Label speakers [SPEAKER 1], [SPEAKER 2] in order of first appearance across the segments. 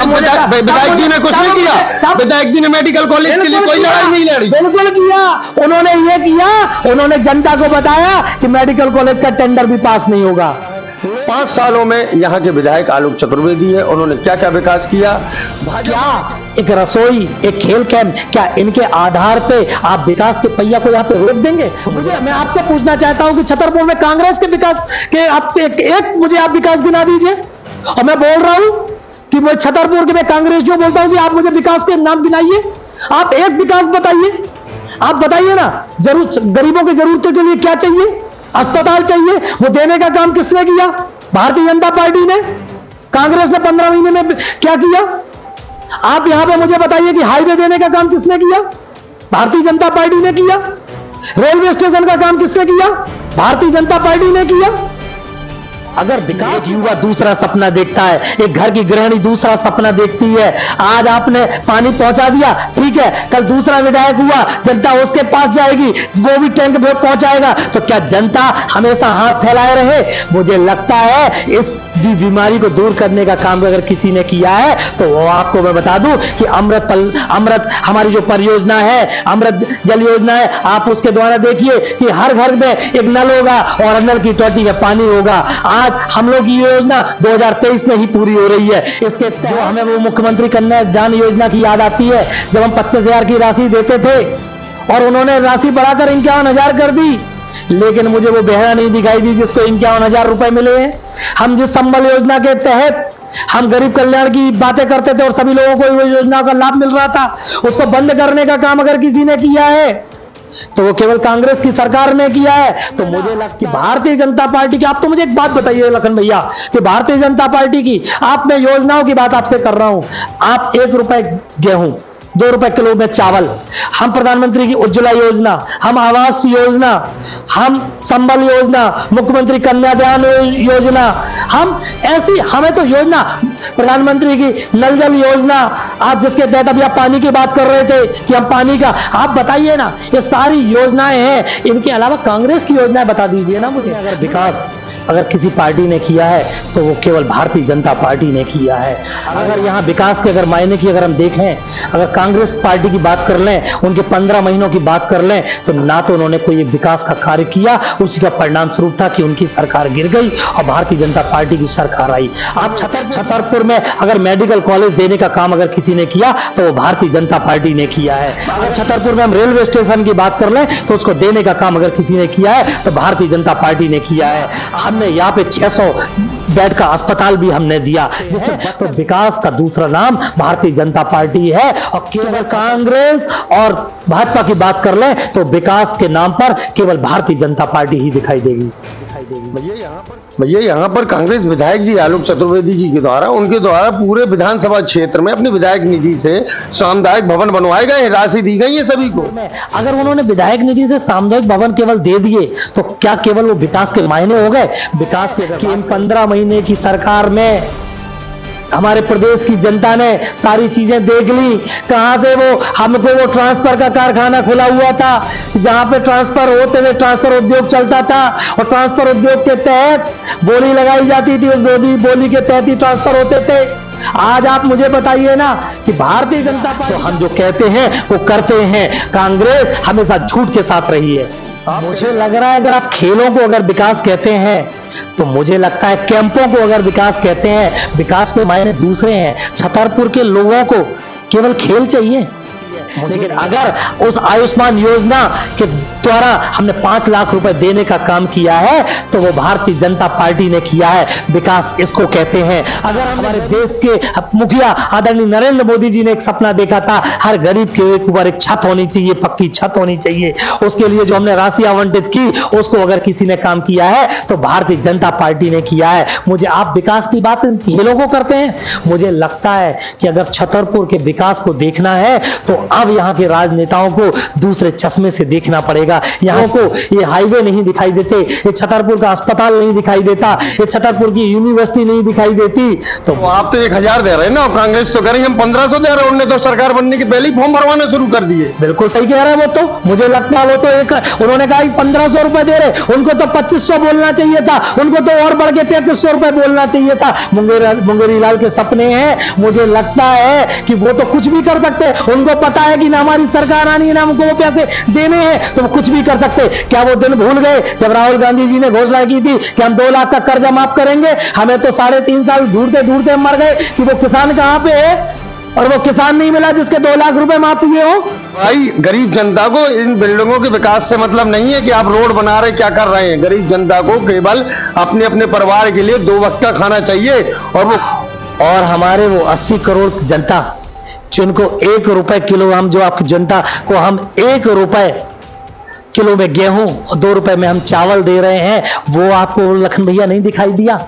[SPEAKER 1] विधायक जी ने कुछ नहीं किया। विधायक जी ने मेडिकल कॉलेज के लिए कोई लड़ाई नहीं लड़ी।
[SPEAKER 2] बिल्कुल किया उन्होंने, ये किया उन्होंने, जनता को बताया कि मेडिकल कॉलेज का टेंडर भी पास नहीं होगा।
[SPEAKER 1] 5 सालों में यहाँ के विधायक आलोक चतुर्वेदी है, उन्होंने क्या क्या विकास किया।
[SPEAKER 2] क्या एक रसोई, एक खेल कैंप, क्या इनके आधार पे आप विकास के पहिया को यहाँ पे रोक देंगे? मैं आपसे पूछना चाहता हूँ कि छतरपुर में कांग्रेस के विकास के आप एक मुझे आप विकास गिना दीजिए। और मैं बोल रहा हूँ कि मैं छतरपुर के, मैं कांग्रेस जो बोलता हूँ कि आप मुझे विकास के नाम गिनाइए, आप एक विकास बताइए, आप बताइए ना। गरीबों की जरूरतों के लिए क्या चाहिए? अस्पताल चाहिए, वो देने का काम किसने किया? भारतीय जनता पार्टी ने। कांग्रेस ने 15 महीने में क्या किया? आप यहां पे मुझे बताइए कि हाईवे देने का काम किसने किया? भारतीय जनता पार्टी ने किया। रेलवे स्टेशन का काम किसने किया? भारतीय जनता पार्टी ने किया। अगर विकास, युवा दूसरा सपना देखता है, एक घर की गृहिणी दूसरा सपना देखती है। आज आपने पानी पहुंचा दिया, ठीक है, कल दूसरा विधायक हुआ, जनता उसके पास जाएगी, वो भी टैंक में पहुंचाएगा, तो क्या जनता हमेशा हाथ फैलाए रहे? मुझे लगता है इस बीमारी को दूर करने का काम अगर किसी ने किया है तो वो आपको मैं बता दूं कि अमृत हमारी जो परियोजना है, अमृत जल योजना है, आप उसके द्वारा देखिए कि हर घर में एक नल होगा और नल की टोटी में पानी होगा। आज हम लोग की योजना 2023 में ही पूरी हो रही है। इसके जो हमें वो मुख्यमंत्री कन्यादान योजना की याद आती है, जब हम 25,000 की राशि देते थे और उन्होंने राशि बढ़ाकर 51,000 कर दी, लेकिन मुझे वो बहना नहीं दिखाई दी जिसको 51,000 रुपए मिले हैं। हम जिस संबल योजना के तहत हम गरीब कल्याण की बातें करते थे और सभी लोगों को वो योजना का लाभ मिल रहा था, उसको बंद करने का काम अगर किसी ने किया है तो वो केवल कांग्रेस की सरकार ने किया है। तो मुझे लगता कि भारतीय जनता पार्टी की, आप तो मुझे एक बात बताइए लखन भैया, कि भारतीय जनता पार्टी की, आप, मैं योजनाओं की बात आपसे कर रहा हूं, आप 1 रुपए गेहूं, 2 रुपए किलो में चावल, हम प्रधानमंत्री की उज्ज्वला योजना, हम आवास योजना, हम संबल योजना, मुख्यमंत्री कन्यादान योजना, हम ऐसी, हमें तो योजना, प्रधानमंत्री की नल जल योजना, आप जिसके तहत अभी आप पानी की बात कर रहे थे कि हम पानी का, आप बताइए ना, ये सारी योजनाएं हैं। इनके अलावा कांग्रेस की योजनाएं बता दीजिए ना मुझे। अगर विकास अगर किसी पार्टी ने किया है तो वो केवल भारतीय जनता पार्टी ने किया है। अगर यहाँ विकास के अगर मायने की अगर हम देखें, अगर कांग्रेस पार्टी की बात कर लें, उनके 15 महीनों की बात कर लें, तो ना तो उन्होंने कोई विकास का कार्य किया, उसी का परिणाम स्वरूप था कि उनकी सरकार गिर गई और भारतीय जनता पार्टी की सरकार आई। आप छतरपुर में अगर मेडिकल कॉलेज देने का काम अगर किसी ने किया तो वो भारतीय जनता पार्टी ने किया है। अगर छतरपुर में हम रेलवे स्टेशन की बात कर लें तो उसको देने का काम अगर किसी ने किया है तो भारतीय जनता पार्टी ने किया है। हमने यहाँ पे 600 बेड का अस्पताल भी हमने दिया, जिससे तो विकास का दूसरा नाम भारतीय जनता पार्टी है। और केवल कांग्रेस और भाजपा की बात कर ले तो विकास के नाम पर केवल भारतीय जनता पार्टी ही दिखाई देगी।
[SPEAKER 1] भैया यहाँ पर कांग्रेस विधायक जी आलोक चतुर्वेदी जी के द्वारा, उनके द्वारा पूरे विधानसभा क्षेत्र में अपनी विधायक निधि से सामुदायिक भवन बनवाए गए, राशि दी गई है सभी को।
[SPEAKER 2] अगर उन्होंने विधायक निधि से सामुदायिक भवन केवल दे दिए तो क्या केवल वो विकास के मायने हो गए? विकास के इन 15 महीने की सरकार में हमारे प्रदेश की जनता ने सारी चीजें देख ली। कहां से वो हमको वो ट्रांसफर का कारखाना खुला हुआ था, जहां पे ट्रांसफर होते थे, ट्रांसफर उद्योग चलता था और ट्रांसफर उद्योग के तहत बोली लगाई जाती थी, उस बोली के तहत ही ट्रांसफर होते थे। आज आप मुझे बताइए ना कि भारतीय जनता पार्टी, तो हम जो कहते हैं वो करते हैं। कांग्रेस हमेशा झूठ के साथ रही है। मुझे लग रहा है अगर आप खेलों को अगर विकास कहते हैं तो मुझे लगता है कैंपों को अगर विकास कहते हैं, विकास के मायने दूसरे हैं। छतरपुर के लोगों को केवल खेल चाहिए, लेकिन अगर उस आयुष्मान योजना के द्वारा हमने 5 लाख रुपए देने का काम किया है तो वो भारतीय जनता पार्टी ने किया है। विकास इसको कहते हैं। अगर हमारे देश के मुखिया आदरणीय नरेंद्र मोदी जी ने एक सपना देखा था, हर गरीब के ऊपर एक छत होनी चाहिए, पक्की छत होनी चाहिए, उसके लिए जो हमने राशि आवंटित की, उसको अगर किसी ने काम किया है तो भारतीय जनता पार्टी ने किया है। मुझे आप विकास की बात खेलों को करते हैं, मुझे लगता है कि अगर छतरपुर के विकास को देखना है तो अब यहाँ के राजनेताओं को दूसरे चश्मे से देखना पड़ेगा। यहाँ को ये हाईवे नहीं दिखाई देते, ये छतरपुर का अस्पताल नहीं दिखाई देता, ये छतरपुर की यूनिवर्सिटी नहीं दिखाई देती।
[SPEAKER 1] तो आप तो 1000 दे रहे हैं ना, कांग्रेस तो कह रही है हम 1500 दे रहे हैं। उन्होंने तो सरकार बनने के पहले ही फॉर्म भरवाना शुरू कर दिए।
[SPEAKER 2] बिल्कुल सही कह रहे हैं वो तो, मुझे लगता है वो तो एक उन्होंने कहा 1500 रुपए दे रहे, उनको तो 2500 बोलना चाहिए था, उनको तो और बढ़ के 3500 रुपए बोलना चाहिए था। मुंगेरी लाल के सपने हैं, मुझे लगता है कि वो तो कुछ भी कर सकते हैं। उनको पता है कि ना हमारी सरकार आनी है ना हमको वो पैसे देने हैं, तो वो कुछ भी कर सकते। क्या वो दिन भूल गए जब राहुल गांधी जी ने घोषणा की थी कि हम 2 लाख का कर्जा माफ करेंगे? हमें तो 3.5 साल ढूंढते ढूंढते मर गए कि वो किसान कहां पे है, और वो किसान नहीं मिला जिसके 2 लाख रुपए माफ हुए हो।
[SPEAKER 1] भाई गरीब जनता को इन बिल्डिंगों के विकास से मतलब नहीं है कि आप रोड बना रहे क्या कर रहे हैं। गरीब जनता को केवल अपने अपने परिवार के लिए 2 वक्त का खाना चाहिए।
[SPEAKER 2] और हमारे वो 80 करोड़ जनता जिनको 1 रुपए किलो, हम जो आपकी जनता को हम 1 रुपए किलो में गेहूं और 2 रुपए में हम चावल दे रहे हैं, वो आपको लखन भैया नहीं दिखाई दिया?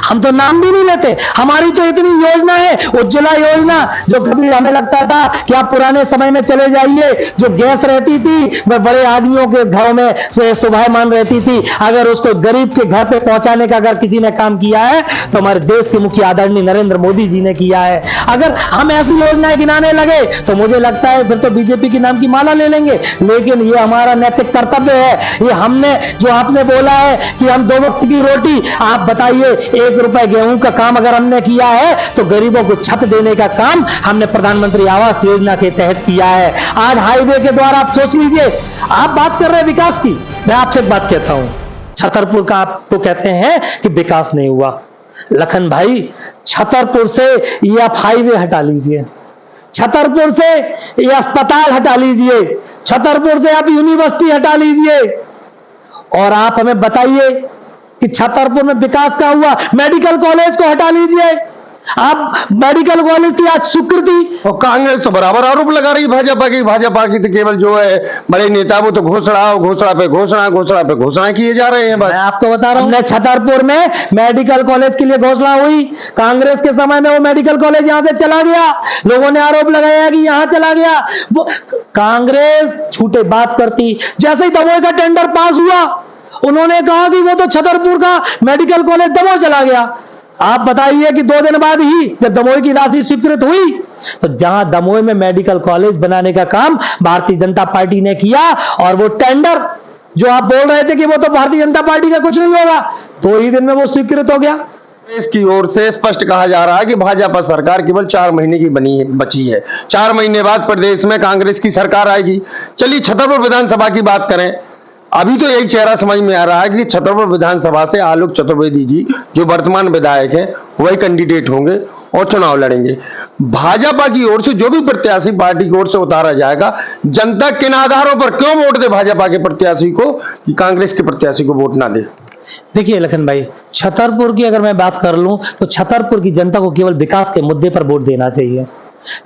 [SPEAKER 2] हम तो नाम भी नहीं लेते। हमारी तो इतनी योजना है, उज्ज्वला योजना, जो कभी हमें लगता था कि आप पुराने समय में चले जाइए, जो गैस रहती थी वह बड़े आदमियों के घरों में शोभायमान रहती थी। अगर उसको गरीब के घर पे पहुंचाने का अगर किसी ने काम किया है तो हमारे देश के मुख्य आदरणीय नरेंद्र मोदी जी ने किया है। अगर हम ऐसी योजनाएं गिनाने लगे तो मुझे लगता है फिर तो बीजेपी के नाम की माला ले लेंगे। लेकिन ये हमारा नैतिक कर्तव्य है। ये हमने जो आपने बोला है कि हम 2 वक्त की रोटी, आप बताइए 1 रुपए गेहूं का काम अगर हमने किया है तो गरीबों को छत देने का काम हमने प्रधानमंत्री आवास योजना के तहत किया है। आज हाईवे के द्वारा आप सोच लीजिए, आप बात कर रहे हैं विकास की, मैं आपसे एक बात कहता हूं, छतरपुर का आपको कहते हैं कि विकास नहीं हुआ। लखन भाई, छतरपुर से ये आप हाईवे हटा लीजिए, छतरपुर से ये अस्पताल हटा लीजिए, छतरपुर से आप यूनिवर्सिटी हटा लीजिए, और आप हमें बताइए कि छतरपुर में विकास क्या हुआ? मेडिकल कॉलेज को हटा लीजिए, आप मेडिकल कॉलेज की आज स्वीकृति।
[SPEAKER 1] और कांग्रेस तो बराबर आरोप लगा रही भाजपा की तो केवल जो है बड़े नेता वो तो घोषणा पे घोषणा किए जा रहे हैं।
[SPEAKER 2] मैं आपको बता रहा हूं, छतरपुर में मेडिकल कॉलेज के लिए घोषणा हुई, कांग्रेस के समय में वो मेडिकल कॉलेज यहां से चला गया, लोगों ने आरोप लगाया कि यहां चला गया। वो कांग्रेस झूठे बात करती। जैसे ही दमोह का टेंडर पास हुआ, उन्होंने कहा कि वो तो छतरपुर का मेडिकल कॉलेज दमोह चला गया। आप बताइए कि 2 दिन बाद ही जब दमोह की राशि स्वीकृत हुई, तो जहां दमोह में मेडिकल कॉलेज बनाने का काम भारतीय जनता पार्टी ने किया, और वो टेंडर जो आप बोल रहे थे कि वो तो भारतीय जनता पार्टी का कुछ नहीं होगा, 2 ही दिन में वो स्वीकृत हो गया।
[SPEAKER 1] इसकी ओर से स्पष्ट कहा जा रहा है कि भाजपा सरकार केवल 4 महीने की बची है। 4 महीने बाद प्रदेश में कांग्रेस की सरकार आएगी। चलिए छतरपुर विधानसभा की बात करें। अभी तो एक चेहरा समझ में आ रहा है कि छतरपुर विधानसभा से आलोक चतुर्वेदी जी जो वर्तमान विधायक हैं वही कैंडिडेट होंगे और चुनाव लड़ेंगे। भाजपा की ओर से जो भी प्रत्याशी पार्टी की ओर से उतारा जाएगा, जनता किन आधारों पर क्यों वोट दे भाजपा के प्रत्याशी को कि कांग्रेस के प्रत्याशी को वोट ना दे?
[SPEAKER 2] देखिए लखन भाई, छतरपुर की अगर मैं बात कर लूं तो छतरपुर की जनता को केवल विकास के मुद्दे पर वोट देना चाहिए।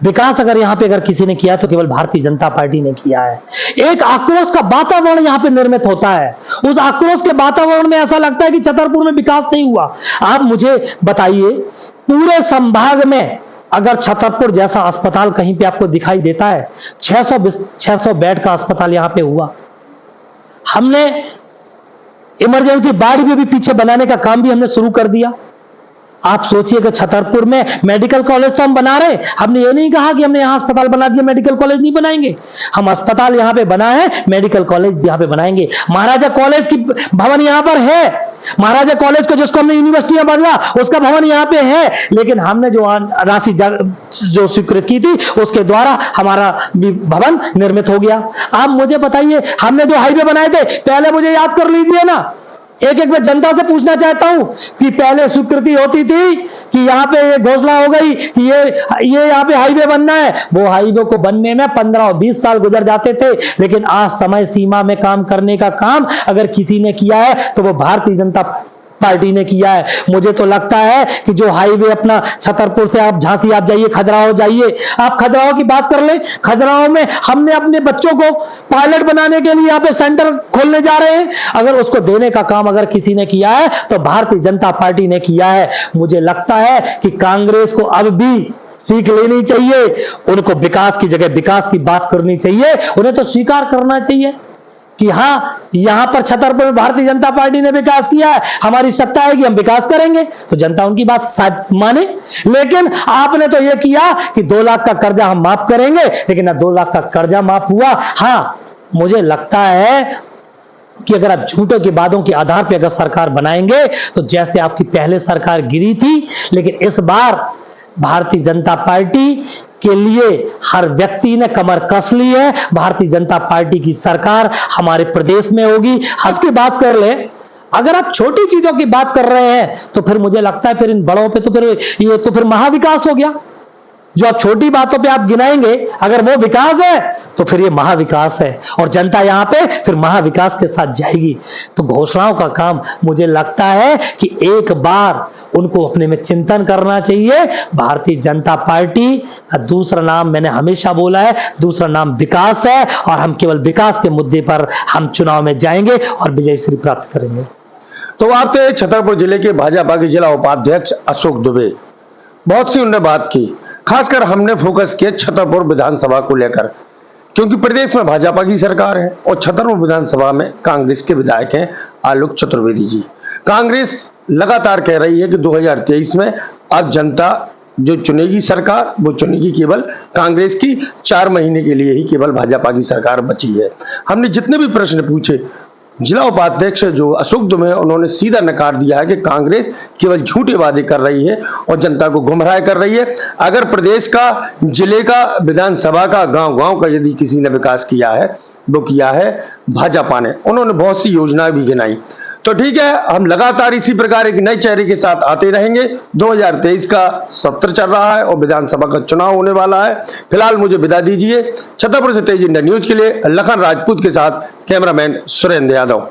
[SPEAKER 2] विकास अगर यहां पे अगर किसी ने किया तो केवल भारतीय जनता पार्टी ने किया है। एक आक्रोश का वातावरण यहां पे निर्मित होता है। उस आक्रोश के वातावरण में ऐसा लगता है कि छतरपुर में विकास नहीं हुआ। आप मुझे बताइए, पूरे संभाग में अगर छतरपुर जैसा अस्पताल कहीं पे आपको दिखाई देता है? 600 बेड का अस्पताल यहां पे हुआ। हमने इमरजेंसी वार्ड भी पीछे बनाने का काम भी हमने शुरू कर दिया। आप सोचिए कि छतरपुर में मेडिकल कॉलेज तो हम बना रहे, हमने ये नहीं कहा कि हमने यहां अस्पताल बना दिया मेडिकल कॉलेज नहीं बनाएंगे। हम अस्पताल यहां पे बना है, मेडिकल कॉलेज यहां पे बनाएंगे। महाराजा कॉलेज की भवन यहां पर है, महाराजा कॉलेज को जिसको हमने यूनिवर्सिटी में बदला उसका भवन यहां पे है, लेकिन हमने जो राशि जो स्वीकृत की थी उसके द्वारा हमारा भवन निर्मित हो गया। आप मुझे बताइए, हमने जो हाईवे बनाए थे, पहले मुझे याद कर लीजिए ना, एक मैं जनता से पूछना चाहता हूं कि पहले स्वीकृति होती थी कि यहां पे ये घोषणा हो गई कि ये यहां पे हाईवे बनना है, वो हाईवे को बनने में 15 और 20 साल गुजर जाते थे। लेकिन आज समय सीमा में काम करने का काम अगर किसी ने किया है तो वो भारतीय जनता पार्टी ने किया है। मुझे तो लगता है कि जो हाईवे अपना छतरपुर से आप झांसी आप जाइए, खजुराहो जाइए, आप खजुराहो की बात कर ले, खजुराहो में हमने अपने बच्चों को पायलट बनाने के लिए यहाँ पे सेंटर खोलने जा रहे हैं। अगर उसको देने का काम अगर किसी ने किया है तो भारतीय जनता पार्टी ने किया है। मुझे लगता है कि कांग्रेस को अब भी सीख लेनी चाहिए, उनको विकास की जगह विकास की बात करनी चाहिए। उन्हें तो स्वीकार करना चाहिए कि हाँ, यहां पर छतरपुर में भारतीय जनता पार्टी ने विकास किया है, हमारी सत्ता है कि हम विकास करेंगे, तो जनता उनकी बात शायद माने। लेकिन आपने तो यह किया कि 2 लाख का कर्जा हम माफ करेंगे, लेकिन ना 2 लाख का कर्जा माफ हुआ। हाँ, मुझे लगता है कि अगर आप झूठों के वादों के आधार पर अगर सरकार बनाएंगे तो जैसे आपकी पहले सरकार गिरी थी, लेकिन इस बार भारतीय जनता पार्टी के लिए हर व्यक्ति ने कमर कस ली है। भारतीय जनता पार्टी की सरकार हमारे प्रदेश में होगी। हंस की बात कर ले, अगर आप छोटी चीजों की बात कर रहे हैं तो फिर मुझे लगता है फिर इन बड़ों पे तो फिर ये तो फिर महाविकास हो गया। जो आप छोटी बातों पे आप गिनाएंगे, अगर वो विकास है तो फिर ये महाविकास है, और जनता यहां पे फिर महाविकास के साथ जाएगी। तो घोषणाओं का काम मुझे लगता है कि एक बार उनको अपने में चिंतन करना चाहिए। भारतीय जनता पार्टी का दूसरा नाम मैंने हमेशा बोला है, दूसरा नाम विकास है, और हम केवल विकास के मुद्दे पर हम चुनाव में जाएंगे और विजयश्री प्राप्त करेंगे।
[SPEAKER 1] तो आप थे छतरपुर जिले के भाजपा के जिला उपाध्यक्ष अशोक दुबे, बहुत सी उन्होंने बात की, खासकर हमने फोकस किया छतरपुर विधानसभा को लेकर, क्योंकि प्रदेश में भाजपा की सरकार है और छतरपुर विधानसभा में कांग्रेस के विधायक हैं आलोक चतुर्वेदी जी। कांग्रेस लगातार कह रही है कि 2023 में अब जनता जो चुनेगी सरकार, वो चुनेगी केवल कांग्रेस की, 4 महीने के लिए ही केवल भाजपा की सरकार बची है। हमने जितने भी प्रश्न पूछे, जिला उपाध्यक्ष जो अशोक दुबे, उन्होंने सीधा नकार दिया है कि कांग्रेस केवल झूठे वादे कर रही है और जनता को गुमराह कर रही है। अगर प्रदेश का, जिले का, विधानसभा का, गांव-गांव का यदि किसी ने विकास किया है, वो किया है भाजपा ने। उन्होंने बहुत सी योजनाएं भी गिनाई। तो ठीक है, हम लगातार इसी प्रकार एक नए चेहरे के साथ आते रहेंगे। 2023 का सत्र चल रहा है और विधानसभा का चुनाव होने वाला है। फिलहाल मुझे विदा दीजिए। छतरपुर से तेज इंडिया न्यूज के लिए लखन राजपूत के साथ कैमरामैन सुरेंद्र यादव।